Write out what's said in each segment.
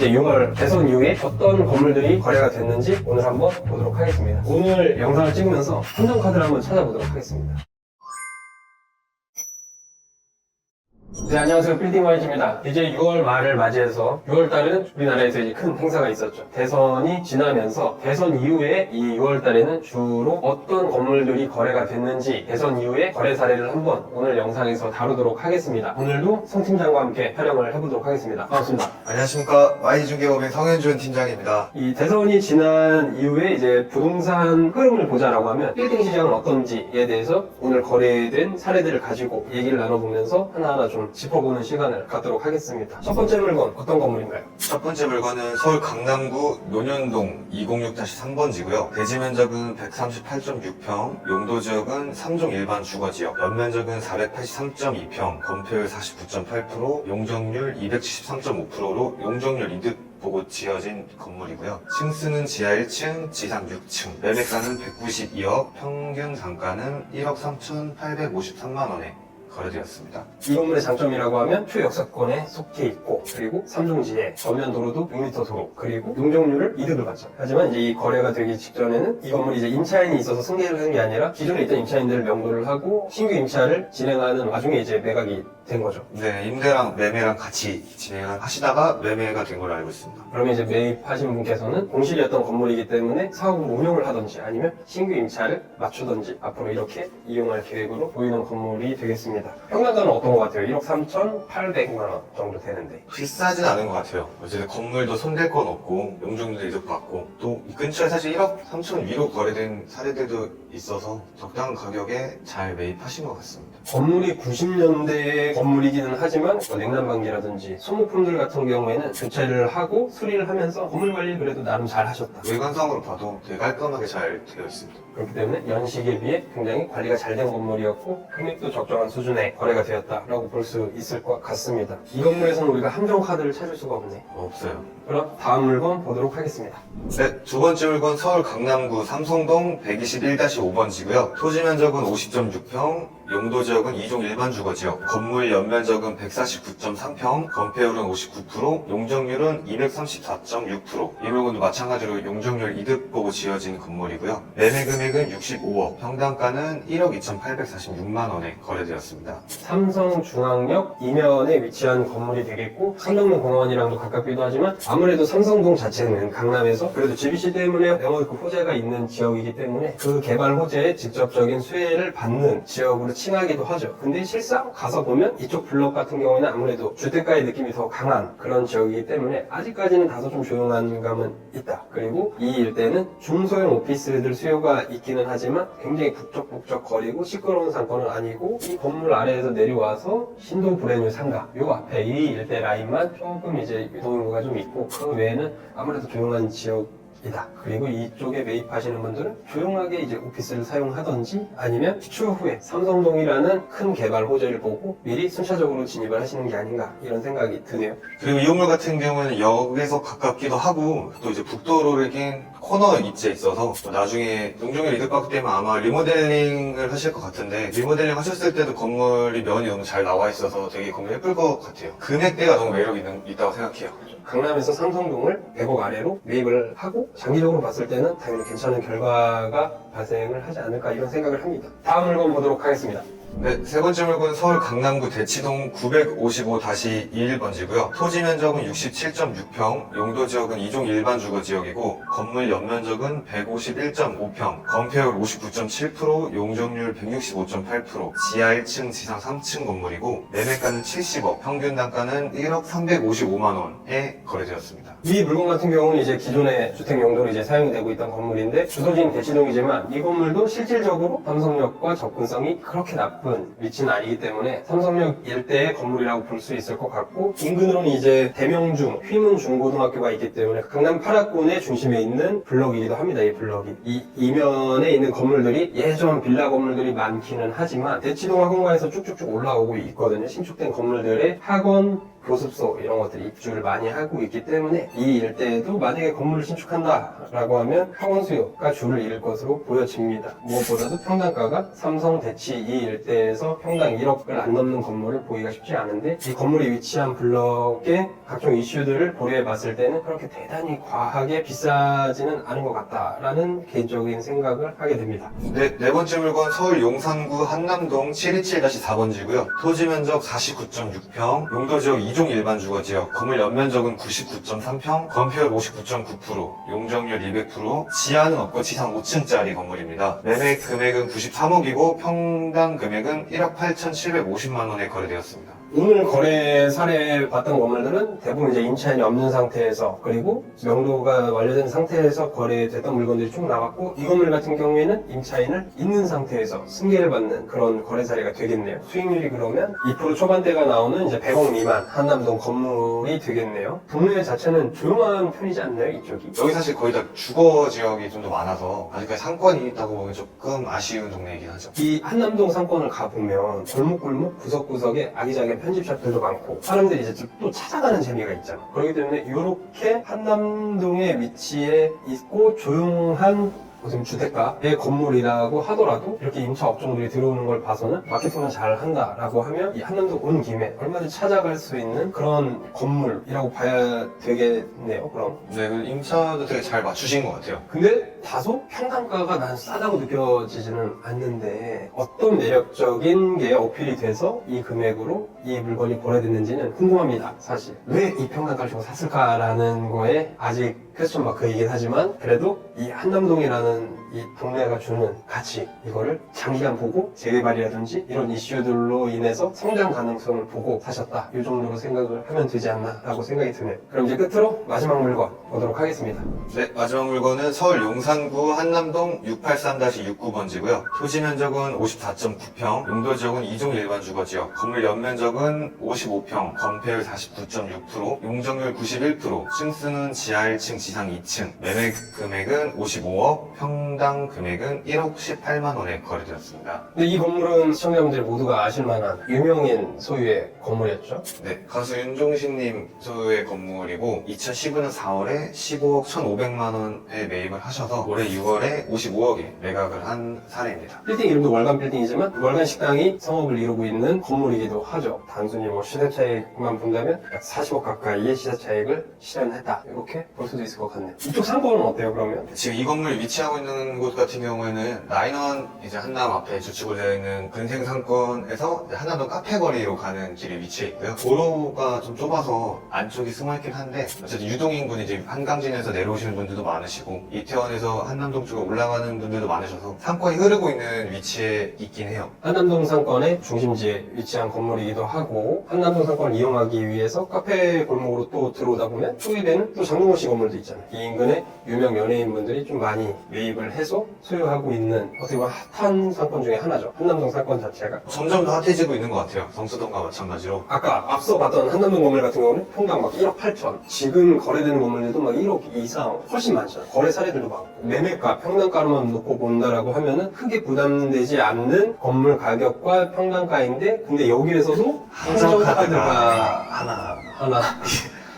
이제 6월 대선 이후에 어떤 건물들이 거래가 됐는지 오늘 한번 보도록 하겠습니다. 오늘 영상을 찍으면서 한정카드를 한번 찾아보도록 하겠습니다. 네, 안녕하세요. 빌딩와이즈입니다. 이제 6월 말을 맞이해서 6월달은 우리나라에서 이제 큰 행사가 있었죠. 대선이 지나면서 대선 이후에 이 6월달에는 주로 어떤 건물들이 거래가 됐는지 대선 이후에 거래 사례를 한번 오늘 영상에서 다루도록 하겠습니다. 오늘도 성 팀장과 함께 촬영을 해보도록 하겠습니다. 반갑습니다. 안녕하십니까. Y중개업의 성현준 팀장입니다. 이 대선이 지난 이후에 이제 부동산 흐름을 보자라고 하면 빌딩 시장은 어떤지에 대해서 오늘 거래된 사례들을 가지고 얘기를 나눠보면서 하나하나 좀 짚어보는 시간을 갖도록 하겠습니다. 첫 번째 물건 어떤 건물인가요? 첫 번째 물건은 서울 강남구 논현동 206-3번지고요. 대지 면적은 138.6평, 용도 지역은 3종 일반 주거지역, 연면적은 483.2평, 건폐율 49.8%, 용적률 273.5%로 용적률 이득 보고 지어진 건물이고요. 층수는 지하 1층, 지상 6층, 매매가는 192억, 평균 단가는 1억 3,853만 원에 거래되었습니다. 이 건물의 장점이라고 하면 초역사권에 속해 있고, 그리고 3종지에 전면 도로도 6m 도로, 그리고 용적률을 이득을 받죠. 하지만 이제 이 거래가 되기 직전에는 이 건물이 이제 임차인이 있어서 승계를 하는 게 아니라 기존에 있던 임차인들을 명도를 하고 신규 임차를 진행하는 와중에 이제 매각이 된 거죠. 네, 임대랑 매매랑 같이 진행을 하시다가 매매가 된 걸로 알고 있습니다. 그러면 이제 매입하신 분께서는 공실이었던 건물이기 때문에 사업으로 운영을 하든지 아니면 신규 임차를 맞추든지 앞으로 이렇게 이용할 계획으로 보이는 건물이 되겠습니다. 평당가는 어떤 것 같아요? 1억 3,800만 원 정도 되는데 비싸진 않은 것 같아요. 어쨌든 건물도 손댈 건 없고 용적률도 이득 받고 또 이 근처에 사실 1억 3천 위로 거래된 사례들도 있어서 적당한 가격에 잘 매입하신 것 같습니다. 건물이 90년대 건물이기는 하지만 냉난방기라든지 소모품들 같은 경우에는 교체를 하고 수리를 하면서 건물 관리를 그래도 나름 잘 하셨다. 외관상으로 봐도 되게 깔끔하게 잘 되어 있습니다. 그렇기 때문에 연식에 비해 굉장히 관리가 잘 된 건물이었고 금액도 적정한 수준의 거래가 되었다라고 볼 수 있을 것 같습니다. 이 건물에서는 우리가 함정카드를 찾을 수가 없네. 없어요. 그럼 다음 물건 보도록 하겠습니다. 네, 두 번째 물건 서울 강남구 삼성동 121-5번지고요. 토지 면적은 50.6평, 용도 지역은 2종 일반 주거지역, 건물 연면적은 149.3평, 건폐율은 59%, 용적률은 234.6%. 이 물건도 마찬가지로 용적률 이득 보고 지어진 건물이고요. 매매 금액은 65억, 평당가는 1억 2,846만 원에 거래되었습니다. 삼성중앙역 이면에 위치한 건물이 되겠고 삼성동 공원이랑도 가깝기도 하지만 아무래도 삼성동 자체는 강남에서 그래도 GBC 때문에 영업급 호재가 있는 지역이기 때문에 그 개발 호재에 직접적인 수혜를 받는 지역으로 칭하기도 하죠. 근데 실상 가서 보면 이쪽 블록 같은 경우에는 아무래도 주택가의 느낌이 더 강한 그런 지역이기 때문에 아직까지는 다소 좀 조용한 감은 있다. 그리고 이 일대는 중소형 오피스들 수요가 있기는 하지만 굉장히 북적북적 거리고 시끄러운 상권은 아니고 이 건물 아래에서 내려와서 신도 브레뉴 상가 요 앞에 이 일대 라인만 조금 이제 유동인구가 좀 있고 그 외에는 아무래도 조용한 지역이다. 그리고 이쪽에 매입하시는 분들은 조용하게 이제 오피스를 사용하던지 아니면 추후에 삼성동이라는 큰 개발 호재를 보고 미리 순차적으로 진입을 하시는 게 아닌가 이런 생각이 드네요. 그리고 이 건물 같은 경우는 역에서 가깝기도 하고 또 이제 북도로를 낀 코너 입지에 있어서 나중에 용적률 이득 받기 때문에 아마 리모델링을 하실 것 같은데 리모델링 하셨을 때도 건물이 면이 너무 잘 나와 있어서 되게 건물 예쁠 것 같아요. 금액대가 너무 매력 있다고 생각해요. 강남에서 삼성동을 100억 아래로 매입을 하고 장기적으로 봤을 때는 당연히 괜찮은 결과가 발생을 하지 않을까 이런 생각을 합니다. 다음 물건 보도록 하겠습니다. 네, 세 번째 물건은 서울 강남구 대치동 955-21번지고요. 토지 면적은 67.6평, 용도 지역은 2종 일반 주거 지역이고 건물 연면적은 151.5평, 건폐율 59.7%, 용적률 165.8%, 지하 1층, 지상 3층 건물이고 매매가는 70억, 평균 단가는 1억 355만 원에 거래되었습니다. 이 물건 같은 경우는 이제 기존의 주택 용도로 이제 사용이 되고 있던 건물인데 주소지는 대치동이지만 이 건물도 실질적으로 삼성역과 접근성이 그렇게 나쁜 위치는 아니기 때문에 삼성역 일대의 건물이라고 볼 수 있을 것 같고 인근으로는 이제 대명중, 휘문 중고등학교가 있기 때문에 강남 8학군의 중심에 있는 블럭이기도 합니다. 이 블럭이 이 이면에 있는 건물들이 예전 빌라 건물들이 많기는 하지만 대치동 학원가에서 쭉쭉쭉 올라오고 있거든요. 신축된 건물들의 학원 교습소 이런 것들이 입주를 많이 하고 있기 때문에 이 일대에도 만약에 건물을 신축한다라고 하면 평원 수요가 줄을 이을 것으로 보여집니다. 무엇보다도 평당가가 삼성, 대치 이 일대에서 평당 1억을 안 넘는 건물을 보기가 쉽지 않은데 이 건물이 위치한 블럭의 각종 이슈들을 고려해 봤을 때는 그렇게 대단히 과하게 비싸지는 않은 것 같다라는 개인적인 생각을 하게 됩니다. 네 번째 물건 서울 용산구 한남동 727-4번지고요. 토지 면적 49.6평, 용도 지역 2종 일반 주거 지역, 건물 연면적은 99.3평, 건폐율 59.9%, 용적률 200%, 지하는 없고 지상 5층짜리 건물입니다. 매매 금액은 93억이고 평당 금액은 1억 8,750만 원에 거래되었습니다. 오늘 거래 사례 봤던 건물들은 대부분 이제 임차인이 없는 상태에서 그리고 명도가 완료된 상태에서 거래됐던 물건들이 쭉 나왔고 이 건물 같은 경우에는 임차인을 있는 상태에서 승계를 받는 그런 거래 사례가 되겠네요. 수익률이 그러면 2% 초반대가 나오는 이제 100억 미만 한남동 건물이 되겠네요. 동네 자체는 조용한 편이지 않나요, 이쪽이? 여기 사실 거의 다 주거 지역이 좀 더 많아서 아직까지 상권이 있다고 보면 조금 아쉬운 동네이긴 하죠. 이 한남동 상권을 가보면 골목골목 구석구석에 아기자기한 편집샵들도 많고 사람들이 이제 또 찾아가는 재미가 있잖아. 그렇기 때문에 이렇게 한남동의 위치에 있고 조용한 무슨 주택가의 건물이라고 하더라도 이렇게 임차 업종들이 들어오는 걸 봐서는 마케팅을 잘 한다라고 하면 이 한남동 온 김에 얼마든지 찾아갈 수 있는 그런 건물이라고 봐야 되겠네요. 그럼 네, 그 임차도 되게 잘 맞추신 것 같아요. 근데 다소 평당가가 난 싸다고 느껴지지는 않는데 어떤 매력적인 게 어필이 돼서 이 금액으로 이 물건이 거래됐는지는 궁금합니다. 사실 왜 이 평당가를 주고 샀을까라는 거에 아직 퀘스천 마크이긴 하지만 그래도 이 한남동이라는 이 동네가 주는 가치 이거를 장기간 보고 재개발이라든지 이런 이슈들로 인해서 성장 가능성을 보고 사셨다 이 정도로 생각을 하면 되지 않나 라고 생각이 드네요. 그럼 이제 끝으로 마지막 물건 보도록 하겠습니다. 네, 마지막 물건은 서울 용산구 한남동 683-69번지고요. 토지 면적은 54.9평, 용도 지역은 2종 일반 주거 지역, 건물 연면적은 55평, 건폐율 49.6%, 용적률 91%, 층수는 지하 1층, 지상 2층, 매매 금액은 55억, 평당 금액은 1억 18만 원에 거래되었습니다. 근데 이 건물은 시청자분들이 모두가 아실 만한 유명인 소유의 건물이었죠. 네, 가수 윤종신님 소유의 건물이고 2019년 4월에 15억 1,500만 원에 매입을 하셔서 올해 6월에 55억에 매각을 한 사례입니다. 빌딩 이름도 월간 빌딩이지만 월간 식당이 성업을 이루고 있는 건물이기도 하죠. 단순히 뭐 시세 차익만 본다면 약 40억 가까이의 시세 차익을 실현했다 이렇게 볼 수도 있을 것 같네요. 이쪽 상권은 어때요 그러면? 지금 이 건물 위치하고 있는 곳 같은 경우에는 라인원 이제 한남 앞에 주축으로 되어 있는 근생 상권에서 이제 한남동 카페거리로 가는 길에 위치해 있고요. 도로가 좀 좁아서 안쪽이 숨어있긴 한데 어쨌든 유동인군이 이제 한강진에서 내려오시는 분들도 많으시고 이태원에서 한남동 쪽으로 올라가는 분들도 많으셔서 상권이 흐르고 있는 위치에 있긴 해요. 한남동 상권의 중심지에 위치한 건물이기도 하고 한남동 상권을 이용하기 위해서 카페 골목으로 또 들어오다 보면 초입에는 또 장동건 씨 건물도 있잖아요. 이 인근에 유명 연예인분들이 좀 많이 매입을 해서 소유하고 있는 어떻게 보면 핫한 상권 중에 하나죠. 한남동 상권 자체가. 점점 더 핫해지고 있는 것 같아요. 성수동과 마찬가지로. 아까 앞서 봤던 한남동 건물 같은 경우는 평당 막 1억 8천. 지금 거래되는 건물들도 막 1억 이상 훨씬 많잖아요. 거래 사례들도 많고. 매매가, 평당가로만 놓고 본다라고 하면은 크게 부담되지 않는 건물 가격과 평당가인데 근데 여기에서도 한정카드가 하나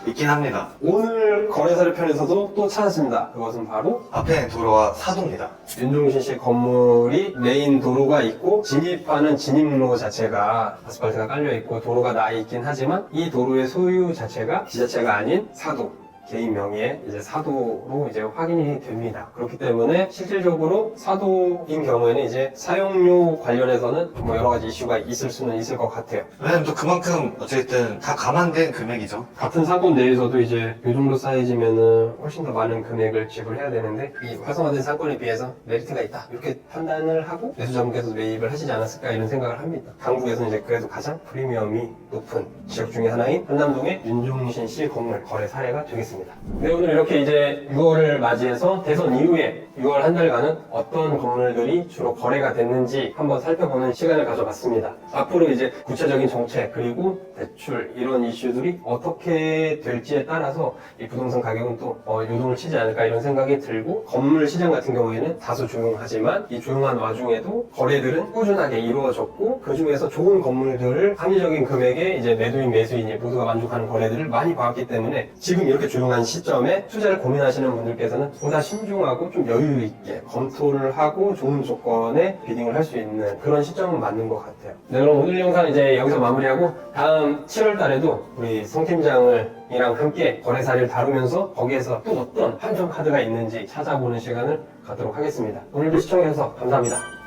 있긴 합니다. 오늘 거래사례 편에서도 또 찾았습니다. 그것은 바로 앞에 도로와 사도입니다. 윤종신 씨 건물이 메인 도로가 있고 진입하는 진입로 자체가 아스팔트가 깔려 있고 도로가 나 있긴 하지만 이 도로의 소유 자체가 지자체가 아닌 사도 개인 명의의 이제 사도로 이제 확인이 됩니다. 그렇기 때문에 실질적으로 사도인 경우에는 이제 사용료 관련해서는 뭐 여러 가지 이슈가 있을 수는 있을 것 같아요. 왜냐면 또 그만큼 어쨌든 다 감안된 금액이죠. 같은 상권 내에서도 이제 이 정도 사이즈면은 훨씬 더 많은 금액을 지불해야 되는데 이 활성화된 상권에 비해서 메리트가 있다 이렇게 판단을 하고 매수자분께서 매입을 하시지 않았을까 이런 생각을 합니다. 강북에서 이제 그래도 가장 프리미엄이 높은 지역 중에 하나인 한남동의 윤종신 씨 건물 거래 사례가 되겠습니다. 하겠습니다. 네, 오늘 이렇게 이제 6월을 맞이해서 대선 이후에 6월 한 달간은 어떤 건물들이 주로 거래가 됐는지 한번 살펴보는 시간을 가져봤습니다. 앞으로 이제 구체적인 정책 그리고 대출 이런 이슈들이 어떻게 될지에 따라서 이 부동산 가격은 또 요동을 치지 않을까 이런 생각이 들고, 건물 시장 같은 경우에는 다소 조용하지만 이 조용한 와중에도 거래들은 꾸준하게 이루어졌고, 그 중에서 좋은 건물들을 합리적인 금액에 이제 매도인 매수인이 모두가 만족하는 거래들을 많이 봐왔기 때문에 지금 이렇게 조용한 시점에 투자를 고민하시는 분들께서는 보다 신중하고 좀 여유 있게 검토를 하고 좋은 조건에 비딩을 할 수 있는 그런 시점은 맞는 것 같아요. 네, 그럼 오늘 영상 이제 여기서 마무리하고 다음 7월 달에도 우리 성 팀장이랑 함께 거래 사례를 다루면서 거기에서 또 어떤 한정 카드가 있는지 찾아보는 시간을 갖도록 하겠습니다. 오늘도 시청해주셔서 감사합니다.